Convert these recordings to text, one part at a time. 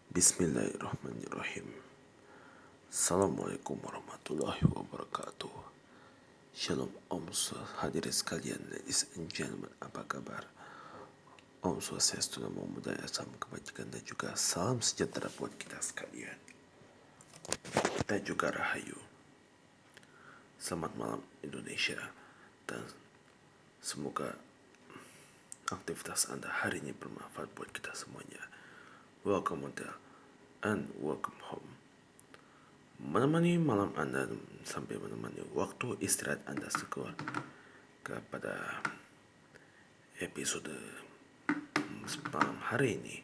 Bismillahirrahmanirrahim. Assalamualaikum warahmatullahi wabarakatuh. Shalom Om hadirin sekalian, ladies and gentlemen, apa kabar? Om Swastiastu, Namo Buddhaya, salam kebajikan dan juga salam sejahtera buat kita sekalian. Dan juga rahayu. Selamat malam Indonesia, dan semoga aktivitas Anda hari ini bermanfaat buat kita semuanya. Welcome hotel and welcome home. Menemani malam Anda sambil menemani waktu istirahat Anda sekeluar kepada episode malam hari ini.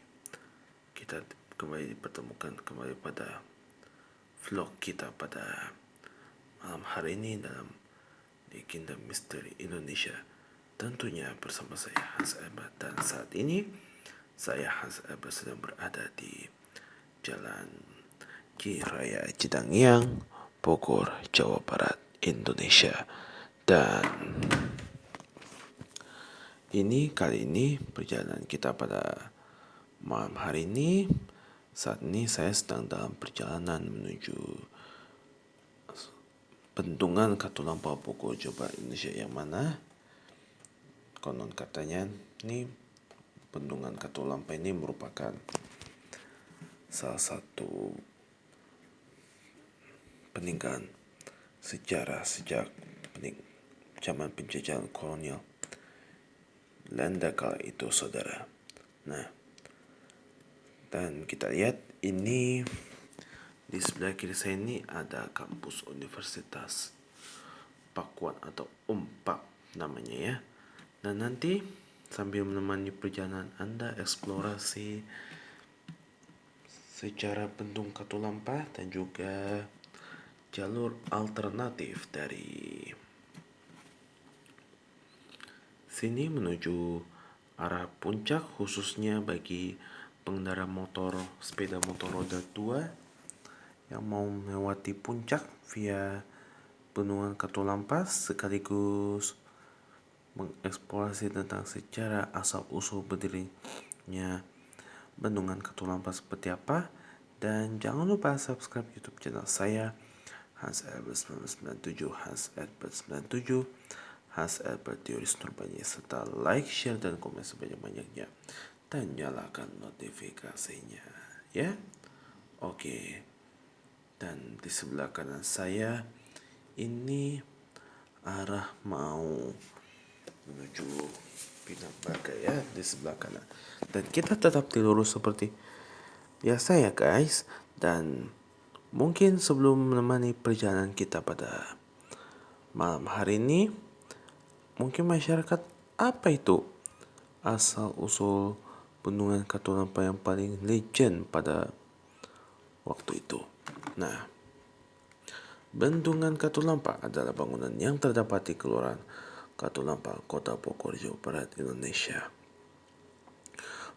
Kita kembali dipertemukan kembali pada vlog kita pada malam hari ini dalam di Kingdom Misteri Indonesia. Tentunya bersama saya Hans Albert, dan saat ini saya Hans Albert sedang berada di Jalan Ki Raya Cidangyang, Bogor, Jawa Barat, Indonesia. Dan kali ini perjalanan kita pada malam hari ini. Saat ini saya sedang dalam perjalanan menuju Bendungan Katulampa, Bogor, Jawa Barat, Indonesia, yang mana konon katanya ini Bendungan Katulampa ini merupakan salah satu peninggalan sejarah sejak zaman penjajahan kolonial Belanda kala itu, saudara. Nah, dan kita lihat ini di sebelah kiri saya ini ada kampus Universitas Pakuan atau UNPAD namanya ya. Dan nanti sambil menemani perjalanan Anda eksplorasi sejarah Bendung Katulampa dan juga jalur alternatif dari sini menuju arah puncak, khususnya bagi pengendara motor, sepeda motor roda 2 yang mau melewati puncak via Bendungan Katulampa, sekaligus mengeksplorasi tentang sejarah asal-usul berdirinya Bendungan Katulampa seperti apa. Dan jangan lupa subscribe YouTube channel saya, Hans Albert 1997, Hans Albert 97, Hans Albert Teoris Nurbani, serta like, share, dan komen sebanyak-banyaknya, dan nyalakan notifikasinya ya. Oke. Dan di sebelah kanan saya ini arah mau menuju Pinang Baga ya, di sebelah kanan. Dan kita tetap di lurus seperti biasa ya guys. Dan mungkin sebelum menemani perjalanan kita pada malam hari ini, mungkin masyarakat apa itu asal usul Bendungan Katulampa yang paling legend pada waktu itu. Nah, Bendungan Katulampa adalah bangunan yang terdapat di Kelurahan Katulampa, Kota Bogor, Jawa Barat, Indonesia.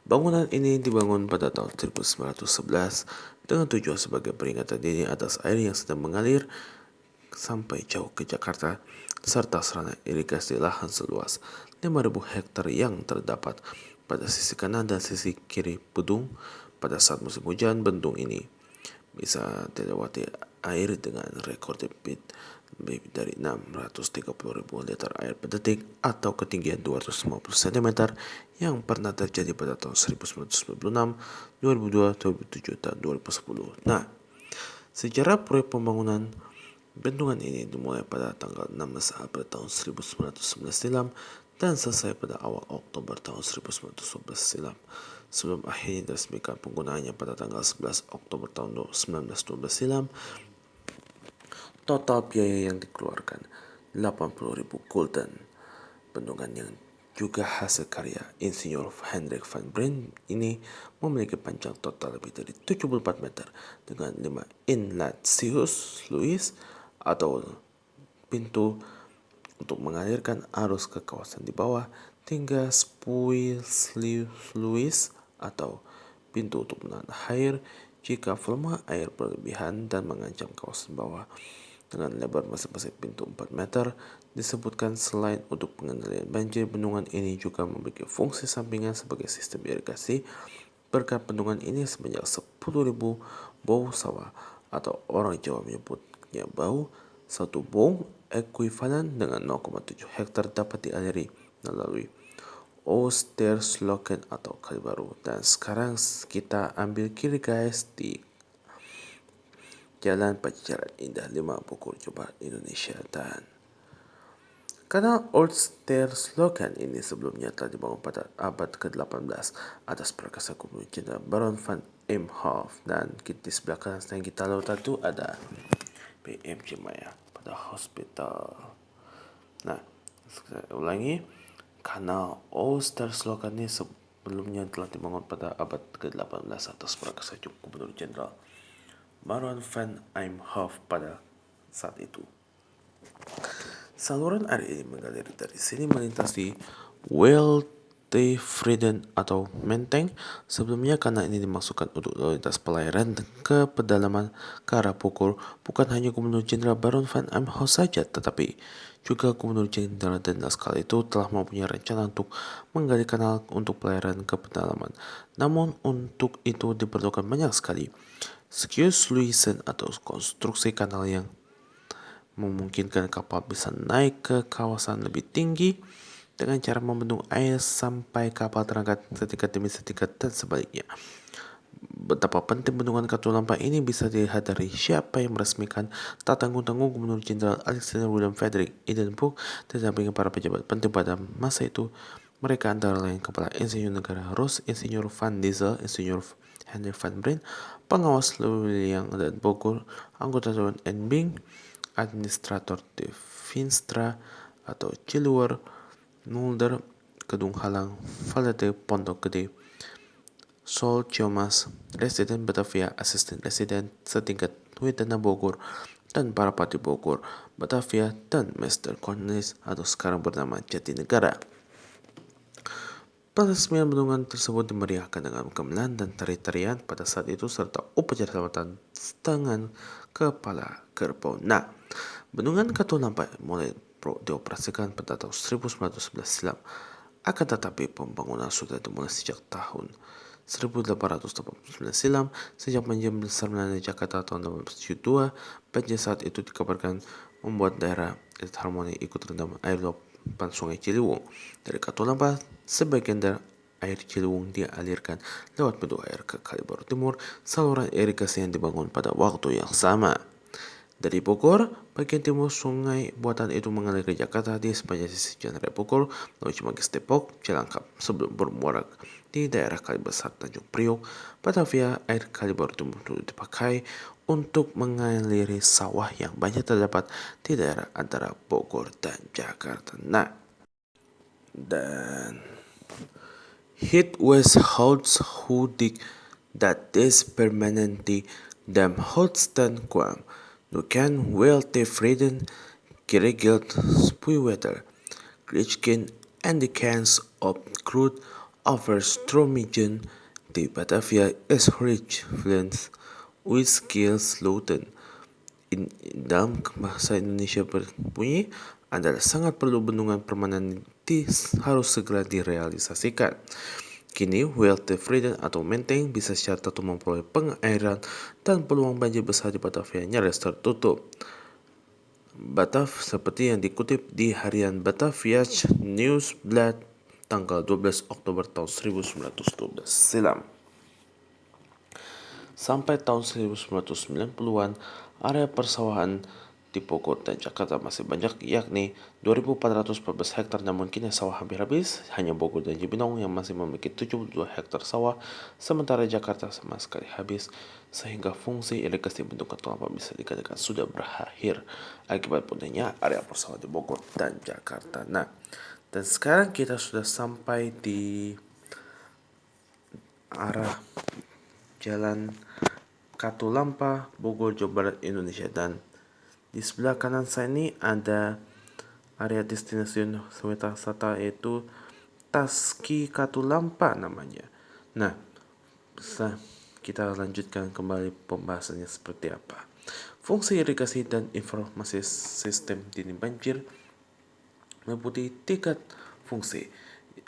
Bangunan ini dibangun pada tahun 1911 dengan tujuan sebagai peringatan dini atas air yang sedang mengalir sampai jauh ke Jakarta, serta sarana irigasi lahan seluas 5.000 hektar yang terdapat pada sisi kanan dan sisi kiri bendung. Pada saat musim hujan, bendung ini bisa dilewati air dengan rekor debit lebih dari 630.000 liter air per detik atau ketinggian 250 cm yang pernah terjadi pada tahun 1996, 2002, 2007, dan 2010. Nah, sejarah proyek pembangunan bendungan ini dimulai pada tanggal 16 April tahun 1911 silam dan selesai pada awal Oktober tahun 1912 silam, sebelum akhirnya diresmikan penggunaannya pada tanggal 11 Oktober tahun 1912 silam. Total biaya yang dikeluarkan 80.000 gulden. Bendungan yang juga hasil karya Insinyur Hendrik van Breen ini memiliki panjang total lebih dari 74 meter dengan 5 inlet sluice atau pintu untuk mengalirkan arus ke kawasan di bawah, hingga spoil sluice atau pintu untuk menahan air jika volume air berlebihan dan mengancam kawasan bawah, dengan lebar masing-masing pintu 4 meter disebutkan selain untuk pengendalian banjir, bendungan ini juga memiliki fungsi sampingan sebagai sistem irigasi. Berkat bendungan ini sebanyak 10.000 bau sawah, atau orang Jawa menyebutnya bau. Satu bau ekuivalen dengan 0,7 hektar dapat dialiri melalui Oostersloken atau Kali Baru. Dan sekarang kita ambil kiri guys di Jalan Pajajaran Indah 5 Bogor, Jawa Barat, Indonesia. Dan kanal Oostersloken ini sebelumnya telah dibangun pada abad ke-18 atas prakarsa Gubernur Jenderal Baron van Imhoff. Dan di sebelah kanan yang kita lihat itu ada PMJ Maya pada hospital. Nah, saya ulangi, kanal Oostersloken ini sebelumnya telah dibangun pada abad ke-18 atas prakarsa Gubernur Jenderal Baron van Imhoff pada saat itu. Saluran air ini mengalir dari sini melintasi Wilte-Vreden atau Menteng. Sebelumnya kanal ini dimaksudkan untuk lalu lintas pelayaran ke pedalaman ke arah Bogor. Bukan hanya Gubernur Jenderal Baron van Imhoff saja, tetapi juga Gubernur Jenderal Denda kala itu telah mempunyai rencana untuk menggali kanal untuk pelayaran ke pedalaman. Namun untuk itu diperlukan banyak sekali Skjusluisen atau konstruksi kanal yang memungkinkan kapal bisa naik ke kawasan lebih tinggi dengan cara membendung air sampai kapal terangkat setingkat demi setingkat dan sebaliknya. Betapa penting bendungan Katulampa ini bisa dilihat dari siapa yang meresmikan. Tak tanggung-tanggung Gubernur Jenderal Alexander William Frederick Edinburgh didampingi para pejabat penting pada masa itu. Mereka antara lain Kepala Insinyur Negara Roos, Insinyur Van Diesel, Insinyur Henry Van Breen, Pengawas William dan Bogor, anggota Dewan Enbing, Administrator de Vinstra atau Ciluwer, Mulder, Kedung Halang, Valete, Pondok Gede, Sol Ciomas, Residen Batavia, Asisten Residen setingkat Wedana Bogor, dan Parapati Bogor, Batavia, dan Master Cornelis atau sekarang bernama Jatinegara. Peresmian bendungan tersebut dimeriahkan dengan gamelan dan tari-tarian pada saat itu serta upacara selamatan tangan kepala kerbau. Nah, bendungan Katulampa mulai dioperasikan pada tahun 1911 silam. Akan tetapi pembangunan sudah dimulai sejak tahun 1889 silam. Sejak banjir besar melanda Jakarta tahun 1872, banjir saat itu dikabarkan membuat daerah harmoni ikut terendam air luapan Sungai Ciliwung. Dari Katulampa, sebagian dari air Ciliwung dialirkan lewat pintu air ke Kali Baru Timur, saluran irigasi yang dibangun pada waktu yang sama. Dari Bogor, bagian timur sungai buatan itu mengalir ke Jakarta di sepanjang sisi Jalan Raya Bogor, lalu Cimanggis Depok, Cilangkap, sebelum bermuara di daerah Kali Besar Tanjung Priok. Batavia, air Kali Baru Timur dulu dipakai untuk mengaliri sawah yang banyak terdapat di daerah antara Bogor dan Jakarta. Nah, dan Hit was Holtz who dig that is permanently dem Holsten kwam. Nu kan wel tevreden geregeld spuiwetter. Gritchen and the cans of crude overstromigen. De Batavia is rich flens with skills loten. Dalam bahasa Indonesia berbunyi adalah sangat perlu bendungan permanen harus segera direalisasikan. Kini, Wilte-Vreden atau Menteng bisa secara tertutup memperoleh pengairan dan peluang banjir besar di Batavia nyaris tertutup. Seperti yang dikutip di harian Batavia's Newsblad tanggal 12 Oktober tahun 1912 silam. Sampai tahun 1990-an, area persawahan di Bogor dan Jakarta masih banyak, yakni 2.414 hektar, namun kini sawah hampir habis. Hanya Bogor dan Cibinong yang masih memiliki 72 hektar sawah, sementara Jakarta sama sekali habis, sehingga fungsi irigasi bendungan Katulampa bisa dikatakan sudah berakhir akibat punahnya area persawahan di Bogor dan Jakarta. Nah, dan sekarang kita sudah sampai di arah Jalan Katulampa, Bogor, Jawa Barat, Indonesia. Dan di sebelah kanan saya ini ada area destinasi wisata yaitu Taski Katulampa namanya. Nah, bisa kita lanjutkan kembali pembahasannya seperti apa. Fungsi irigasi dan informasi sistem dini banjir. meliputi 3 fungsi.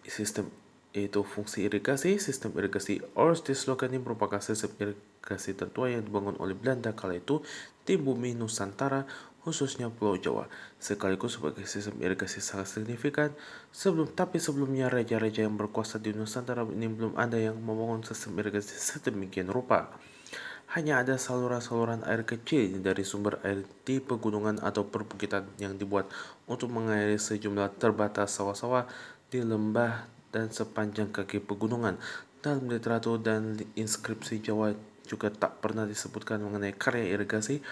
Sistem yaitu fungsi irigasi. Sistem irigasi Oors di Slogan ini merupakan sistem irigasi tertua yang dibangun oleh Belanda kala itu di bumi Nusantara, khususnya Pulau Jawa, sekaligus sebagai sistem irigasi sangat signifikan. Sebelumnya raja-raja yang berkuasa di Nusantara ini belum ada yang membangun sistem irigasi sedemikian rupa. Hanya ada saluran-saluran air kecil dari sumber air di pegunungan atau perbukitan yang dibuat untuk mengairi sejumlah terbatas sawah-sawah di lembah dan sepanjang kaki pegunungan. Dalam literatur dan inskripsi Jawa juga tak pernah disebutkan mengenai karya irigasi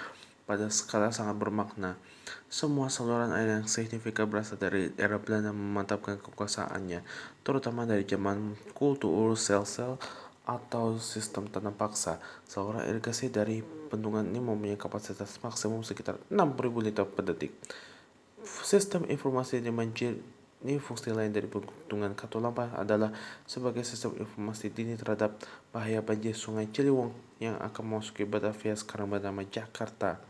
pada skala sangat bermakna. Semua saluran air yang signifikan berasal dari era Belanda memantapkan kekuasaannya, terutama dari zaman kultur sel-sel atau sistem tanam paksa. Saluran irigasi dari bendungan ini mempunyai kapasitas maksimum sekitar 6.000 liter per detik. Sistem informasi di banjir ini fungsi lain dari bendungan Katulampa adalah sebagai sistem informasi dini terhadap bahaya banjir Sungai Ciliwung yang akan memasuki Batavia sekarang bernama Jakarta.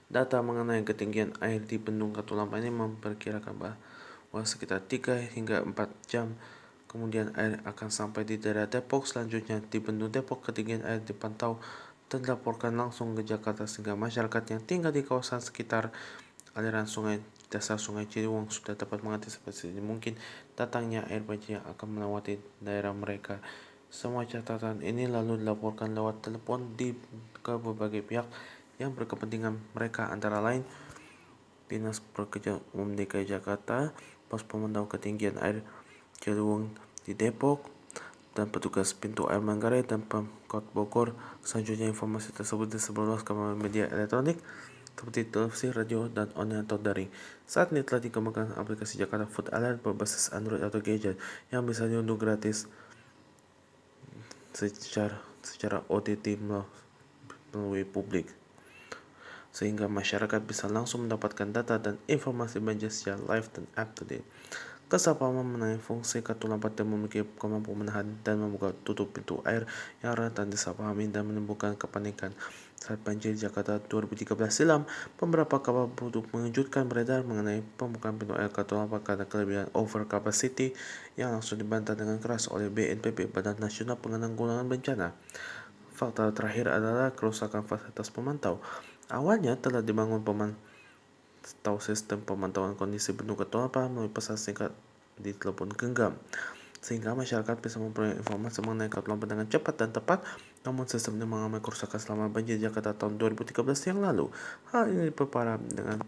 Data mengenai ketinggian air di bendung Katulampa ini memperkirakan bahwa sekitar 3 hingga 4 jam kemudian air akan sampai di daerah Depok. Selanjutnya di bendung Depok, ketinggian air dipantau dan dilaporkan langsung ke Jakarta sehingga masyarakat yang tinggal di kawasan sekitar aliran sungai dasar Sungai Ciliwung sudah dapat mengantisipasi mungkin datangnya air banjir yang akan melewati daerah mereka. Semua catatan ini lalu dilaporkan lewat telepon ke berbagai pihak yang berkepentingan, mereka antara lain Dinas Pekerjaan Umum DKI Jakarta, Pos Pemantau Ketinggian Air Ciliwung di Depok, dan petugas pintu air Manggarai dan Pemkot Bogor. Selanjutnya informasi tersebut disebarluaskan melalui media elektronik seperti televisi, radio, dan online atau daring. Saat ini telah dikembangkan aplikasi Jakarta Flood Alert berbasis Android atau gadget yang bisa diunduh gratis secara OTT melalui publik, sehingga masyarakat bisa langsung mendapatkan data dan informasi banjir secara live dan up to date. Kesalahpahaman mengenai fungsi Katulampa dan memiliki kemampuan menahan dan membuka tutup pintu air yang rentan disalahpahami dan menimbulkan kepanikan. Saat banjir Jakarta 2013 silam, beberapa kabar buruk mengejutkan beredar mengenai pembukaan pintu air Katulampa karena kelebihan over capacity yang langsung dibantah dengan keras oleh BNPB, Badan Nasional Penanggulangan Bencana. Fakta terakhir adalah kerusakan fasilitas pemantau. Awalnya telah dibangun sistem pemantauan kondisi bendung Katulampa melalui pesan singkat di telepon genggam, sehingga masyarakat bisa memperoleh informasi mengenai Katulampa dengan cepat dan tepat. Namun sistem ini mengalami kerusakan selama banjir Jakarta tahun 2013 yang lalu. Hal ini diperparah dengan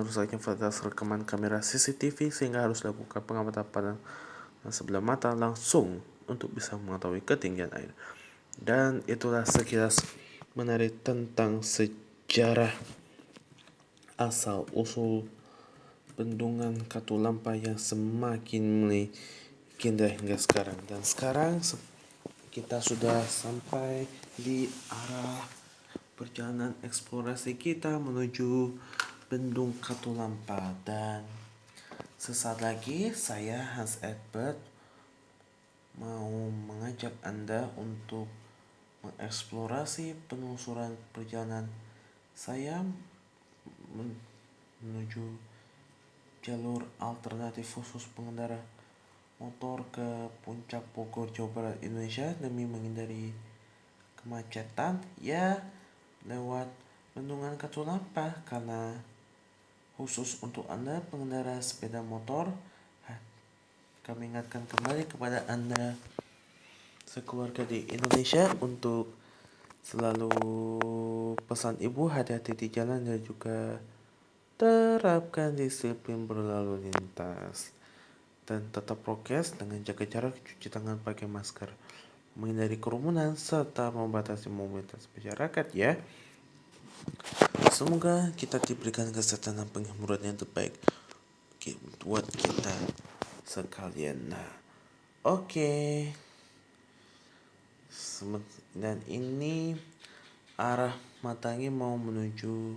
rusaknya fasilitas rekaman kamera CCTV, sehingga harus dilakukan pengamatan pada sebelah mata langsung untuk bisa mengetahui ketinggian air. Dan itulah sekilas menarik tentang sejarah asal-usul bendungan Katulampa yang semakin melegenda hingga sekarang. Dan sekarang kita sudah sampai di arah perjalanan eksplorasi kita menuju bendung Katulampa, dan sesaat lagi saya Hans Edbert mau mengajak Anda untuk mengeksplorasi penelusuran perjalanan saya menuju jalur alternatif khusus pengendara motor ke puncak Bogor, Jawa Barat, Indonesia demi menghindari kemacetan ya lewat bendungan Katulampa. Karena khusus untuk Anda pengendara sepeda motor, kami ingatkan kembali kepada Anda sekeluarga di Indonesia untuk selalu pesan ibu hati-hati di jalan dan juga terapkan disiplin berlalu lintas dan tetap prokes dengan jaga jarak, cuci tangan, pakai masker, menghindari kerumunan serta membatasi mobilitas masyarakat ya. Semoga kita diberikan kesehatan dan penghiburan yang terbaik buat kita sekalian. Nah, oke. Dan ini arah matanya mau menuju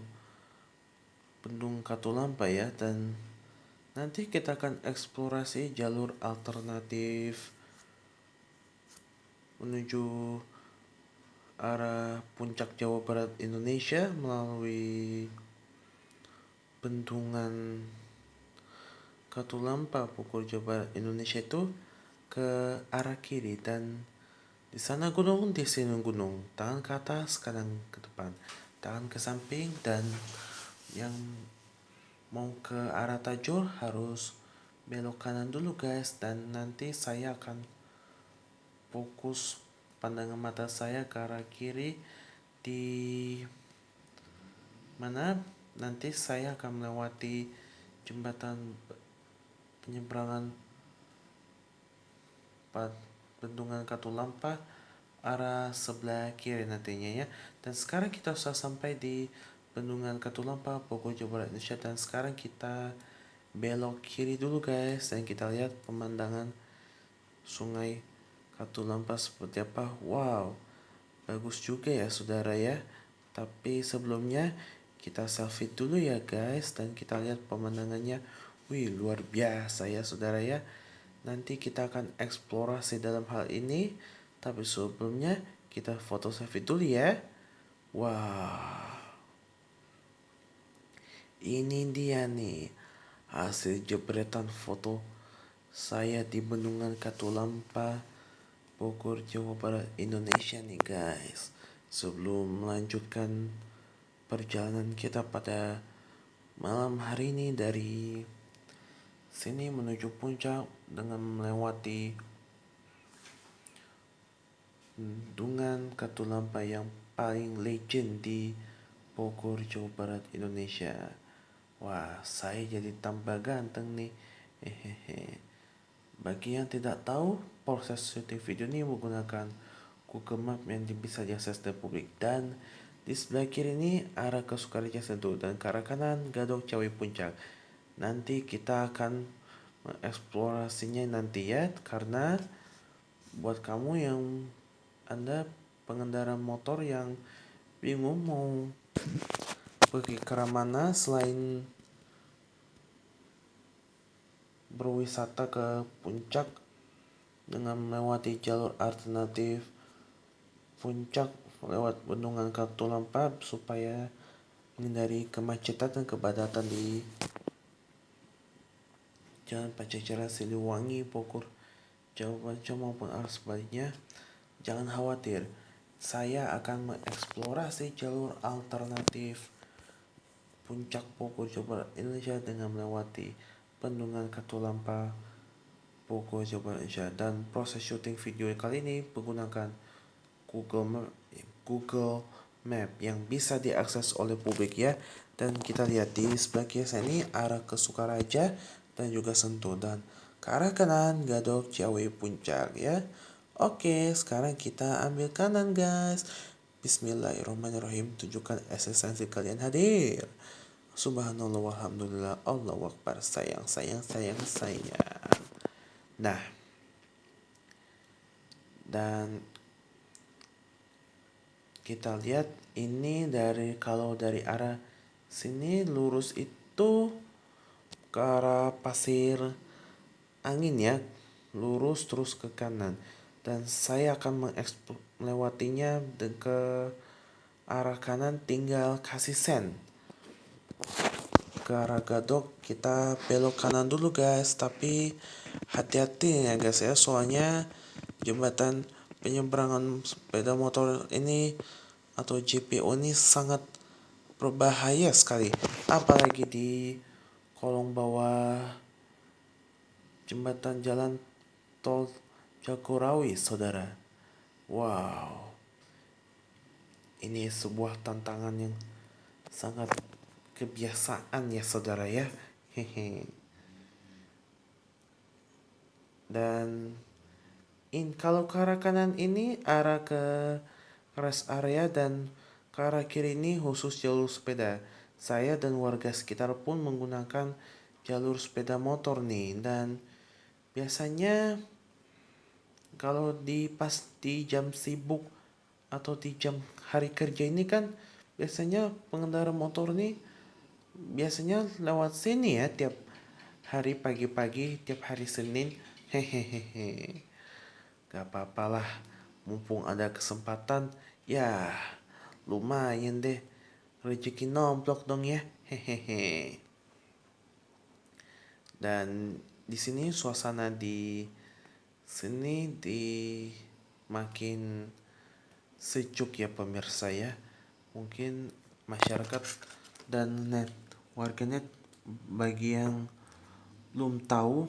bendung Katulampa ya, dan nanti kita akan eksplorasi jalur alternatif menuju arah puncak Jawa Barat Indonesia melalui bendungan Katulampa pukul Jawa Barat Indonesia itu ke arah kiri, dan di sana gunung, di sini gunung. Tangan ke atas, kanan ke depan, tangan ke samping, dan yang mau ke arah tajur harus belok kanan dulu guys. Dan nanti saya akan fokus pandangan mata saya ke arah kiri, di mana nanti saya akan melewati jembatan penyeberangan Bendungan Katulampa arah sebelah kiri nantinya ya. Dan sekarang kita sudah sampai di Bendungan Katulampa, Bogor, Jawa Barat, Indonesia. Dan sekarang kita belok kiri dulu guys, dan kita lihat pemandangan Sungai Katulampa seperti apa. Wow, bagus juga ya saudara ya. Tapi sebelumnya kita selfie dulu ya guys, dan kita lihat pemandangannya. Wih, luar biasa ya saudara ya. Nanti kita akan eksplorasi dalam hal ini, tapi sebelumnya kita foto selfie dulu ya. Wah, ini dia nih hasil jepretan foto saya di Bendungan Katulampa, Bogor, Jawa Barat, Indonesia nih guys. Sebelum melanjutkan perjalanan kita pada malam hari ini dari sini menuju puncak dengan melewati Bendungan Katulampa yang paling legend di Bogor, Jawa Barat, Indonesia. Wah, saya jadi tambah ganteng nih. Hehehe. Bagi yang tidak tahu, proses syuting video ini menggunakan Google Map yang bisa diakses dari publik. Dan di sebelah kiri ini arah ke Sukareja Sentul, dan ke arah kanan Gadok Ciawi Puncak. Nanti kita akan mengeksplorasinya nanti ya, karena buat kamu yang Anda pengendara motor yang bingung mau pergi ke mana selain berwisata ke puncak dengan melewati jalur alternatif puncak lewat Bendungan Katulampa supaya menghindari kemacetan dan kepadatan di Jalan Pajajaran, Siliwangi, Bogor, Jawa Barat maupun arah sebaliknya. Jangan khawatir, saya akan mengeksplorasi jalur alternatif puncak Bogor, Jawa Barat, Indonesia dengan melewati Bendungan Katulampa, Bogor, Jawa Barat, Indonesia. Dan proses syuting video kali ini menggunakan Google Map yang bisa diakses oleh publik ya. Dan kita lihat di sebelah kiri saya ini arah ke Sukaraja dan juga Sentul, dan ke arah kanan Gadok Ciawi Puncak ya. Oke, sekarang kita ambil kanan guys. Bismillahirrahmanirrahim. Tunjukkan esensi kalian hadir. Subhanallah walhamdulillah, Allahu Akbar. Sayang. Nah, dan kita lihat ini kalau dari arah sini lurus itu ke arah Pasir Angin ya, lurus terus ke kanan. Dan saya akan melewatinya ke arah kanan, tinggal kasih sen ke arah Gadok. Kita belok kanan dulu guys, tapi hati-hati ya guys ya, soalnya jembatan penyeberangan sepeda motor ini atau JPO ini sangat berbahaya sekali, apalagi di kolong bawah jembatan jalan tol Jagorawi saudara. Wow, ini sebuah tantangan yang sangat kebiasaan ya saudara ya. Hehe. Dan kalau ke arah kanan ini arah ke rest area, dan ke arah kiri ini khusus jalur sepeda. Saya dan warga sekitar pun menggunakan jalur sepeda motor nih. Dan biasanya kalau pas di jam sibuk atau di jam hari kerja ini kan biasanya pengendara motor nih biasanya lewat sini ya tiap hari pagi-pagi, tiap hari Senin. Hehehe. Gak apa-apalah, mumpung ada kesempatan ya, lumayan deh, rezeki nomplok dong ya. Hehehe. Dan di sini suasana di sini makin sejuk ya pemirsa ya. Mungkin masyarakat dan warganet bagi yang belum tahu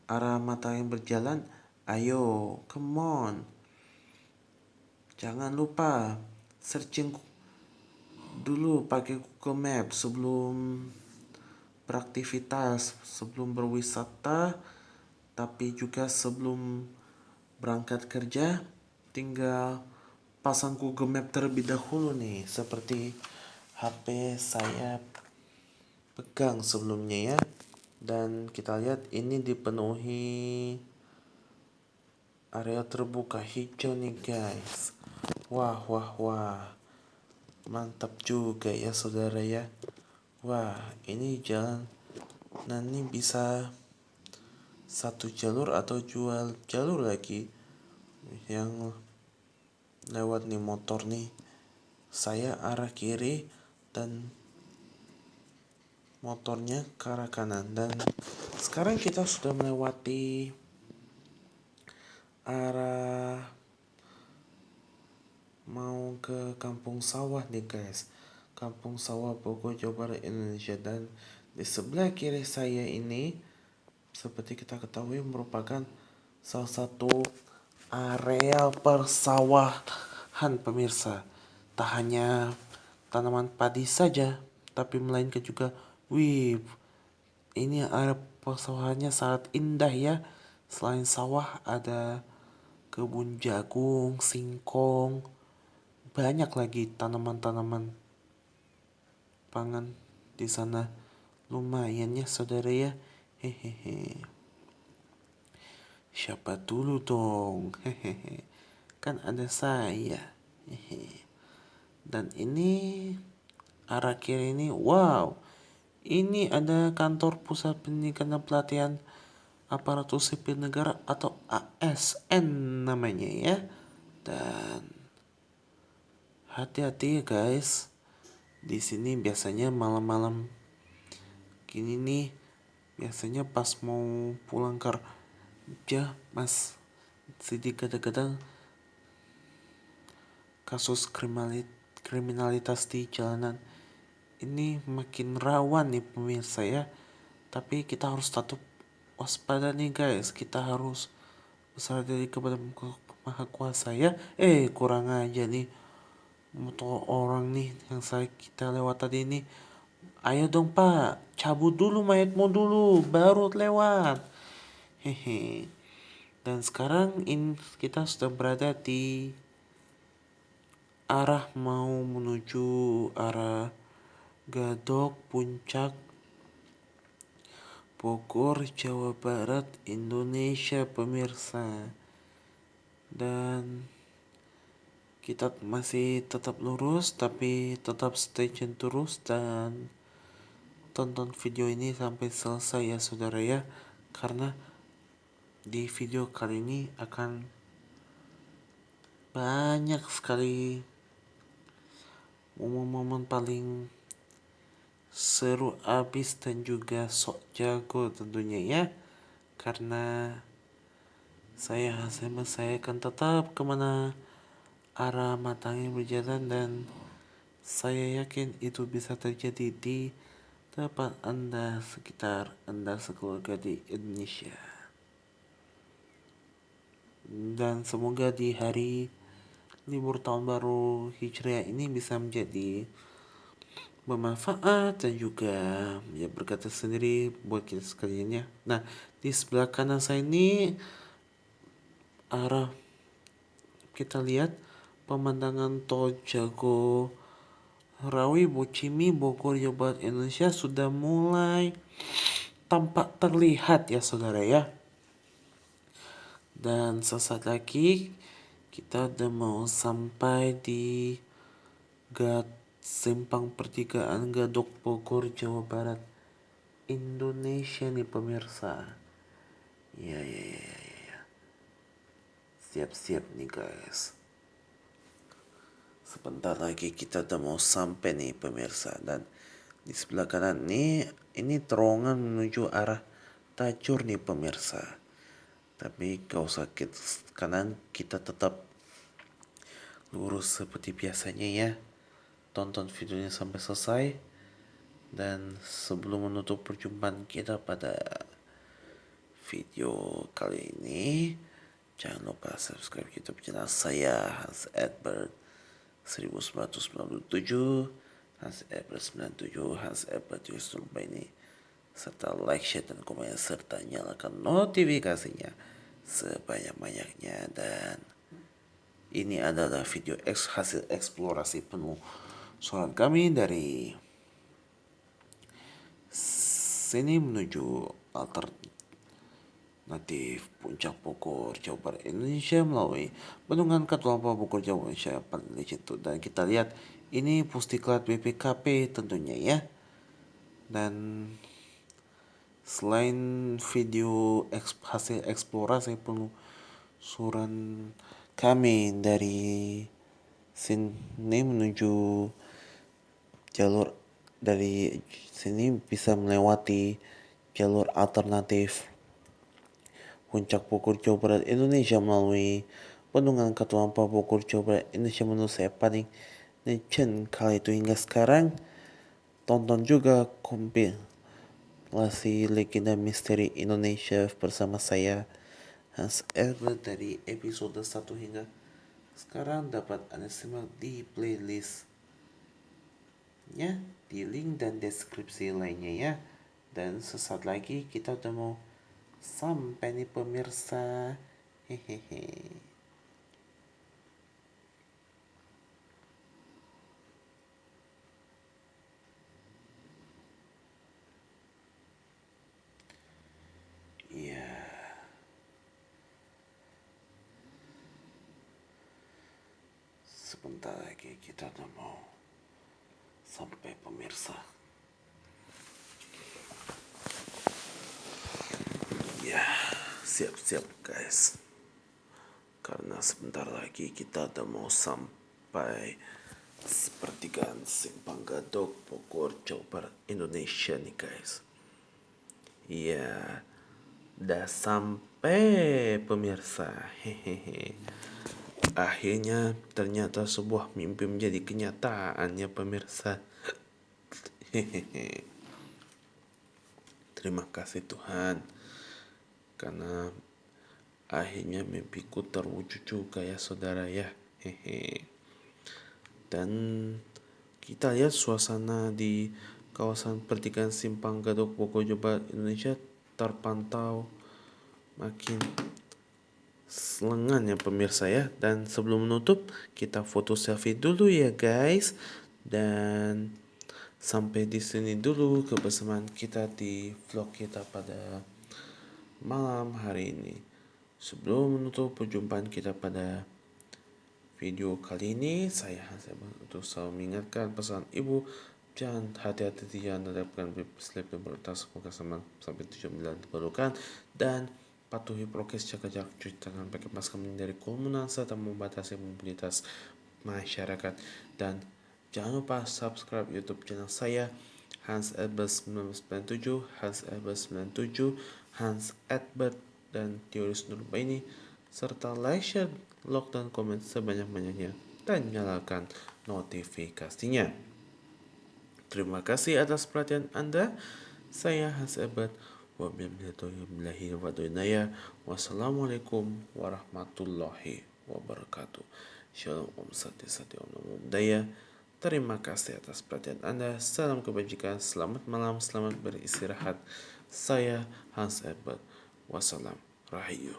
arah mata yang berjalan, ayo, come on. Jangan lupa searching dulu pakai Google Maps sebelum beraktivitas, sebelum berwisata, tapi juga sebelum berangkat kerja. Tinggal pasang Google Map terlebih dahulu nih, seperti HP saya pegang sebelumnya ya. Dan kita lihat ini dipenuhi area terbuka hijau nih guys. Wah wah wah, mantap juga ya saudara ya. Wah, ini jalan nanti bisa satu jalur atau jual jalur lagi yang lewat nih motor nih. Saya arah kiri dan motornya ke arah kanan. Dan sekarang kita sudah melewati arah mau ke Kampung Sawah nih guys. Kampung Sawah Bogor, Jawa Barat, Indonesia. Dan di sebelah kiri saya ini seperti kita ketahui merupakan salah satu area persawahan pemirsa. Tak hanya tanaman padi saja, tapi melainkan juga ini area persawahannya sangat indah ya. Selain sawah ada kebun jagung, singkong, banyak lagi tanaman-tanaman pangan di sana. Lumayan ya saudara ya. Hehehe. Siapa dulu dong? Hehehe. Kan ada saya. Hehehe. Dan ini arah kiri ini, wow. Ini ada kantor pusat pendidikan dan pelatihan aparatur sipil negara atau ASN namanya ya. Dan hati-hati ya guys. Di sini biasanya malam-malam gini nih, biasanya pas mau pulang kerja, mas, sedikit kadang-kadang kasus kriminalitas di jalanan ini makin rawan nih pemirsa ya. Tapi kita harus tetap waspada nih guys. Kita harus berserah diri kepada Maha Kuasa ya. Kurang aja nih motor orang nih yang kita lewat tadi ini. Ayo dong pak, cabut dulu mayatmu dulu, baru lewat. Hehe. Dan sekarang kita sudah berada di arah mau menuju arah Gadok, Puncak, Bogor, Jawa Barat, Indonesia pemirsa. Dan kita masih tetap lurus tapi tetap stay tune terus dan tonton video ini sampai selesai ya saudara ya. Karena di video kali ini akan banyak sekali momen-momen paling seru abis dan juga sok jago tentunya ya. Karena saya akan tetap kemana arah matanya berjalan dan saya yakin itu bisa terjadi di tempat Anda, sekitar Anda sekeluarga di Indonesia. Dan semoga di hari libur tahun baru Hijriah ini bisa menjadi bermanfaat dan juga ya berkata sendiri buat kita sekalian ya. Nah, di sebelah kanan saya ini arah kita lihat pemandangan Tol Jago Rawi Bocimi Bogor Jawa Barat Indonesia sudah mulai tampak terlihat ya saudara ya. Dan sesaat lagi kita udah mau sampai di simpang pertigaan Gadok Bogor Jawa Barat Indonesia nih pemirsa. Ya. Siap-siap nih guys. Sebentar lagi kita udah mau sampai nih pemirsa. Dan Di sebelah kanan nih, ini terowongan menuju arah Tajur nih pemirsa. Tapi gak usah kanan, kita tetap lurus seperti biasanya ya. Tonton videonya sampai selesai. Dan sebelum menutup perjumpaan kita pada video kali ini, jangan lupa subscribe YouTube channel saya, Hans Edward 1997, Hans Edward 97, Hans Edward ini, serta like, share, dan komen, serta nyalakan notifikasinya sebanyak-banyaknya. Dan ini adalah video hasil eksplorasi penuh soal kami dari sini menuju alternatif Puncak Bogor, Jawa Barat, Indonesia melalui Bendungan Katulampa Bogor, Jawa Indonesia pada situ. Dan kita lihat ini pusdiklat BPKP tentunya ya. Dan selain video hasil eksplorasi penelusuran kami dari sini menuju jalur dari sini bisa melewati jalur alternatif Puncak Bogor, Jawa Barat, Indonesia melalui Bendungan Katulampa Bogor, Jawa Barat, Indonesia menurut saya paling legend kali itu hingga sekarang. Tonton juga kompilasi legenda misteri Indonesia bersama saya Hans Edward dari episode 1 hingga sekarang dapat Anda simak di playlist di link dan deskripsi lainnya ya. Dan sesaat lagi kita udah mau sampai nih pemirsa. Hehehe. Iya. Sebentar lagi kita udah mau sampai pemirsa. Ya, siap-siap guys. Karena sebentar lagi kita udah mau sampai pertigaan Simpang Gadok, Bogor, Jawa Barat, Indonesia nih guys. Iya, udah sampai pemirsa. Hehehe. Akhirnya ternyata sebuah mimpi menjadi kenyataan ya pemirsa. Hehehe. Terima kasih Tuhan, karena akhirnya mimpiku terwujud juga ya saudara ya. Hehe. Dan kita lihat suasana di kawasan pertigaan Simpang Gadok, Bogor, Jawa Barat, Indonesia terpantau makin lengan ya pemirsa ya. Dan sebelum menutup, kita foto selfie dulu ya guys. Dan sampai di sini dulu kebersamaan kita di vlog kita pada malam hari ini. Sebelum menutup perjumpaan kita pada video kali ini, saya untuk selalu mengingatkan pesan ibu, jangan hati-hati di jalan, terapkan slip dan berotak, semoga sampai tujuan diperlukan, dan patuhi prokes, jaga jarak, cuci tangan, pakai masker, menghindari kerumunan, serta membatasi mobilitas masyarakat. Dan jangan lupa subscribe YouTube channel saya, Hans Edbert 997, Hans Edbert 97, Hans Edbert dan Teoris Nurbaini, serta like, share, like, dan komen sebanyak-banyaknya, dan nyalakan notifikasinya. Terima kasih atas perhatian Anda. Saya Hans Edbert. Wassalamualaikum warahmatullahi wabarakatuh. Shalom, Om Sati Sati, Om Namo Buddhaya. Terima kasih atas perhatian Anda. Salam kebajikan. Selamat malam. Selamat beristirahat. Saya Hans Edbert. Wassalam. Rahayu.